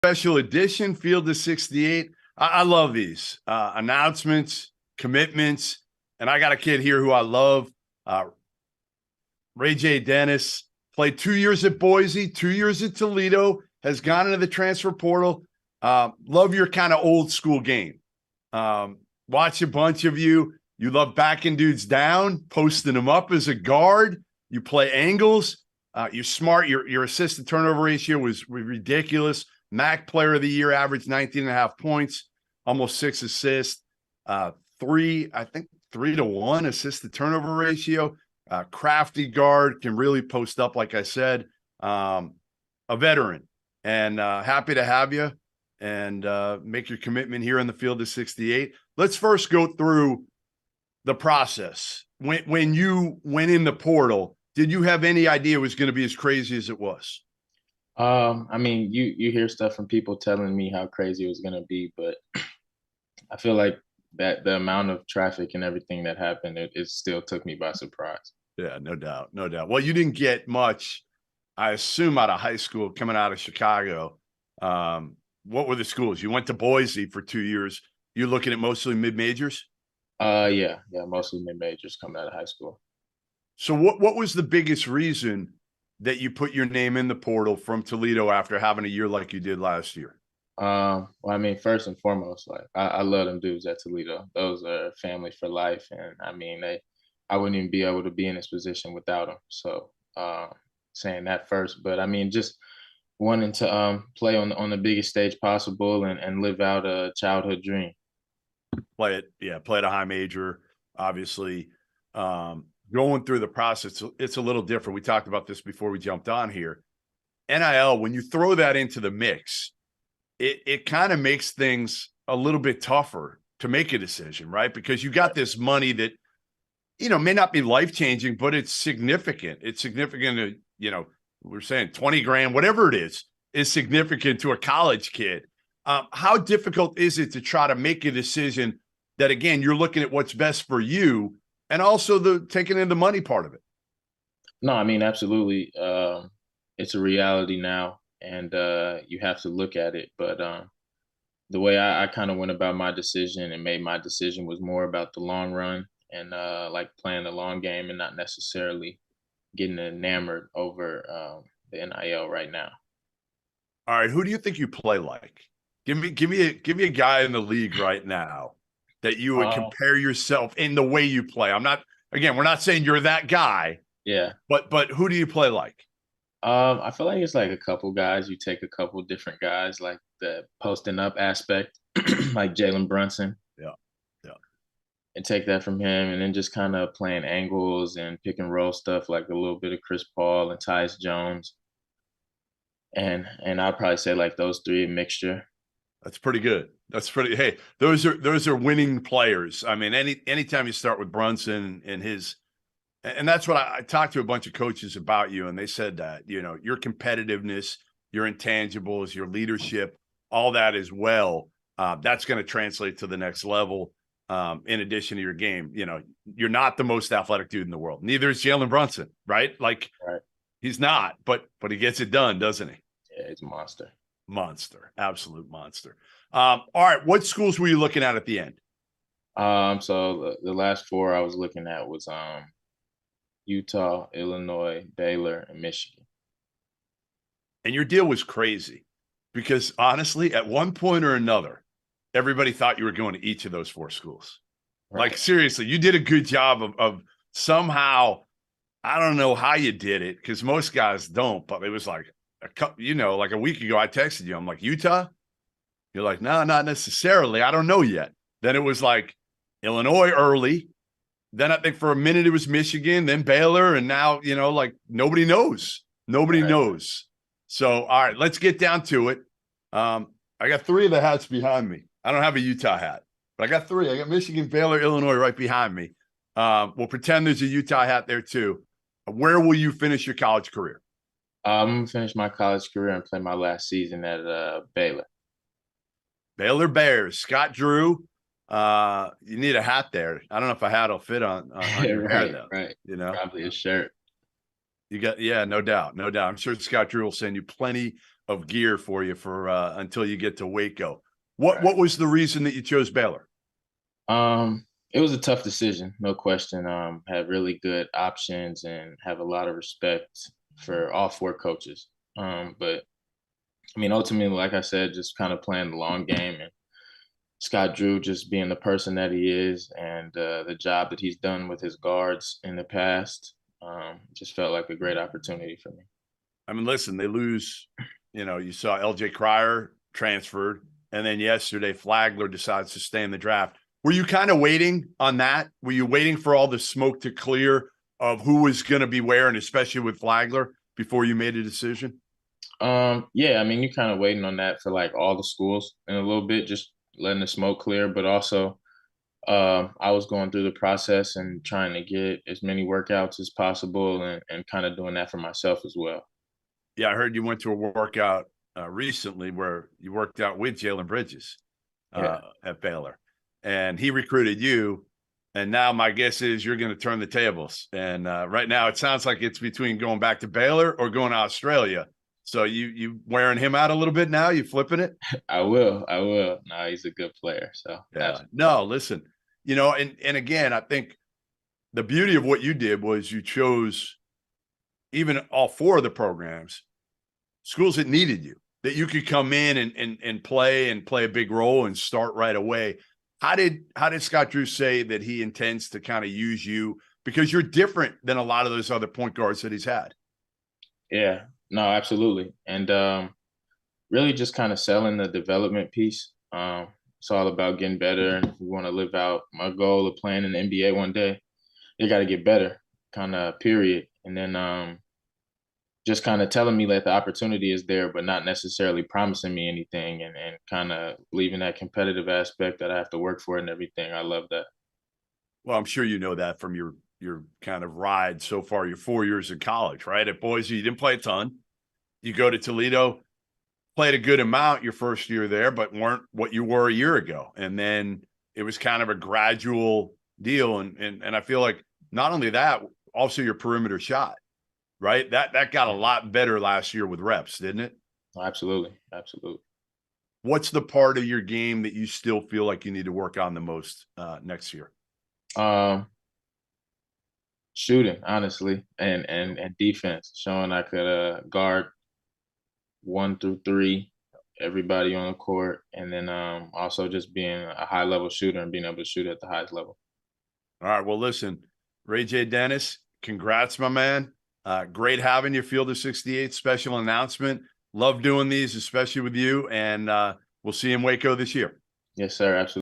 Special edition Field of 68. I love these announcements, commitments, and I got a kid here who I love. RayJ Dennis played 2 years at Boise, 2 years at Toledo, has gone into the transfer portal. Love your kind of old school game. Watch a bunch of you. You love backing dudes down, posting them up as a guard. You play angles. You're smart. Your assist to turnover ratio was ridiculous. MAC Player of the Year, averaged 19.5 points, almost 6 assists, 3 to 1 assist to turnover ratio. Crafty guard, can really post up, like I said. A veteran, and happy to have you and make your commitment here in the Field of 68. Let's first go through the process. When you went in the portal, did you have any idea it was going to be as crazy as it was? I mean, you hear stuff from people telling me how crazy it was gonna be, but I feel like that the amount of traffic and everything that happened, it still took me by surprise. Yeah, no doubt, no doubt. Well, you didn't get much, I assume, out of high school coming out of Chicago. What were the schools? You went to Boise for 2 years. You're looking at mostly mid-majors? Yeah, mostly mid majors coming out of high school. So what was the biggest reason that you put your name in the portal from Toledo after having a year like you did last year? Well, I mean, first and foremost, like I love them dudes at Toledo. Those are family for life, and I mean, I wouldn't even be able to be in this position without them. So, saying that first, but I mean, just wanting to play on the biggest stage possible and live out a childhood dream. Play at a high major, obviously. Going through the process, it's a little different. We talked about this before we jumped on here. NIL, when you throw that into the mix, it kind of makes things a little bit tougher to make a decision, right? Because you got this money that, may not be life-changing, but it's significant. It's significant to, we're saying 20 grand, whatever it is significant to a college kid. How difficult is it to try to make a decision that, again, you're looking at what's best for you and also the taking in the money part of it? No, I mean, absolutely. It's a reality now, and you have to look at it. But the way I kind of went about my decision and made my decision was more about the long run and like playing the long game and not necessarily getting enamored over the NIL right now. All right, who do you think you play like? Give me a guy in the league right now that you would Uh, compare yourself in the way you play. We're not saying you're that guy, yeah. but who do you play like? I feel like it's like a couple guys. You take a couple different guys, like the posting up aspect, like Jalen Brunson, Yeah. Yeah. and take that from him, and then just kind of playing angles and pick and roll stuff, like a little bit of Chris Paul and Tyus Jones, and I'd probably say like those three, a mixture. That's pretty good. Hey, those are winning players. I mean, anytime you start with Brunson and his, and that's what I talked to a bunch of coaches about you, and they said that, your competitiveness, your intangibles, your leadership, all that as well, that's going to translate to the next level. In addition to your game, you're not the most athletic dude in the world. Neither is Jalen Brunson, right? Like, Right. he's not, but he gets it done, doesn't he? Yeah, it's a monster. Monster, absolute monster. All right, what schools were you looking at the end? So the last four I was looking at was Utah, Illinois, Baylor, and Michigan. And your deal was crazy because honestly, at one point or another, everybody thought you were going to each of those four schools. Right. Like, seriously, you did a good job of somehow, I don't know how you did it because most guys don't, but it was like like a week ago, I texted you. I'm like, Utah? You're like, no, not necessarily. I don't know yet. Then it was like Illinois early. Then I think for a minute it was Michigan, then Baylor, and now, like nobody knows. Nobody Right. knows. So, all right, let's get down to it. I got 3 of the hats behind me. I don't have a Utah hat, but I got 3. I got Michigan, Baylor, Illinois right behind me. We'll pretend there's a Utah hat there too. Where will you finish your college career? I'm gonna finish my college career and play my last season at Baylor. Baylor Bears, Scott Drew. You need a hat there. I don't know if a hat will fit on your head Right, though. right. Probably a shirt. You got, yeah, no doubt, no doubt. I'm sure Scott Drew will send you plenty of gear for you for until you get to Waco. What Right. was the reason that you chose Baylor? It was a tough decision, no question. Had really good options and have a lot of respect for all four coaches. But I mean, ultimately, like I said, just kind of playing the long game and Scott Drew just being the person that he is and the job that he's done with his guards in the past, just felt like a great opportunity for me. I mean, listen, they lose. You saw LJ Cryer transferred, and then yesterday Flagler decides to stay in the draft. Were you kind of waiting on that? Were you waiting for all the smoke to clear of who was going to be where, and especially with Flagler, before you made a decision? Yeah, I mean, you're kind of waiting on that for like all the schools in a little bit, just letting the smoke clear. But also, I was going through the process and trying to get as many workouts as possible and kind of doing that for myself as well. Yeah, I heard you went to a workout recently where you worked out with Jalen Bridges Yeah. at Baylor, and he recruited you. And now my guess is you're going to turn the tables. And right now it sounds like it's between going back to Baylor or going to Australia. So you wearing him out a little bit now? You flipping it? I will. I will. No, he's a good player. So Yeah. absolutely. No, listen. And again, I think the beauty of what you did was you chose even all four of the programs, schools that needed you, that you could come in and play a big role and start right away. How did Scott Drew say that he intends to kind of use you, because you're different than a lot of those other point guards that he's had? Yeah. No, absolutely. And really just kind of selling the development piece. It's all about getting better. And if we want to live out my goal of playing in the NBA one day, you got to get better, kind of period. And then just kind of telling me that the opportunity is there, but not necessarily promising me anything and kind of leaving that competitive aspect that I have to work for it and everything. I love that. Well, I'm sure you know that from your kind of ride so far, your 4 years in college, right? At Boise, you didn't play a ton. You go to Toledo, played a good amount your first year there, but weren't what you were a year ago. And then it was kind of a gradual deal. And I feel like not only that, also your perimeter shot, right? That got a lot better last year with reps, didn't it? Absolutely. Absolutely. What's the part of your game that you still feel like you need to work on the most next year? Um, Shooting, honestly, and defense, showing I could guard 1 through 3, everybody on the court, and then also just being a high level shooter and being able to shoot at the highest level. All right. Well, listen, RayJ Dennis, congrats, my man. Great having you. Field of 68 special announcement. Love doing these, especially with you. And we'll see you in Waco this year. Yes, sir. Absolutely.